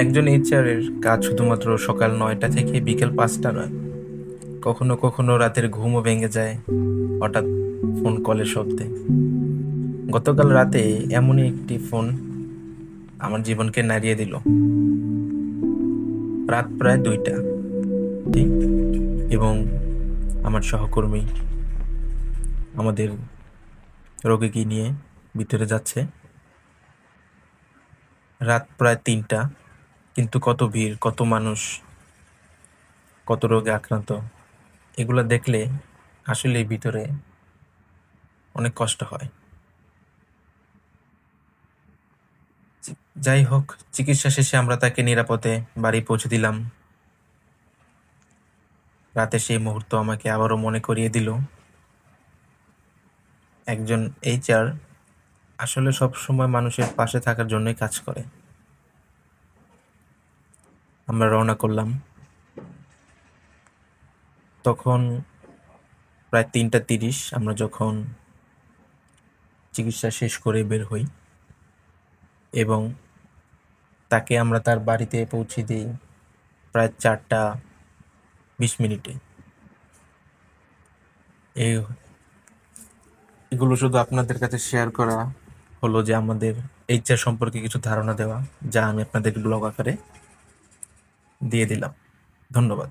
একজন এইচআর এর কাজ শুধুমাত্র সকাল 9টা থেকে বিকেল 5টা নয়, কখনো কখনো রাতের ঘুমও ভেঙে যায় হঠাৎ ফোন কলের শব্দে। গতকাল রাতে এমনই একটি ফোন আমার জীবনকে নাড়িয়ে দিল। রাত প্রায় 2টা, ঠিক, এবং আমার সহকর্মী আমাদের রোগীকে নিয়ে ভিতরে যাচ্ছে। রাত প্রায় 3টা, কিন্তু কত ভিড়, কত মানুষ, কত রোগে আক্রান্ত, এগুলো দেখলে আসলে ভিতরে অনেক কষ্ট হয়। যাই হোক, চিকিৎসা শেষে আমরা তাকে নিরাপদে বাড়ি পৌঁছে দিলাম। রাতে সেই মুহূর্ত আমাকে আবারও মনে করিয়ে দিল, একজন এইচআর আসলে সব সময় মানুষের পাশে থাকার জন্যই কাজ করে। আমরা রওনা করলাম। তখন প্রায় 3টা 30, আমরা যখন চিকিৎসা শেষ করে বের হই এবং তাকে আমরা তার বাড়িতে পৌঁছে দিই প্রায় 4টা 20 মিনিটে। এই এগুলো শুধু আপনাদের কাছে শেয়ার করা হলো, যে আমাদের এইচআর সম্পর্কে কিছু ধারণা দেওয়া, যা আমি আপনাদের ব্লগ আকারে দিয়ে দিলাম। ধন্যবাদ।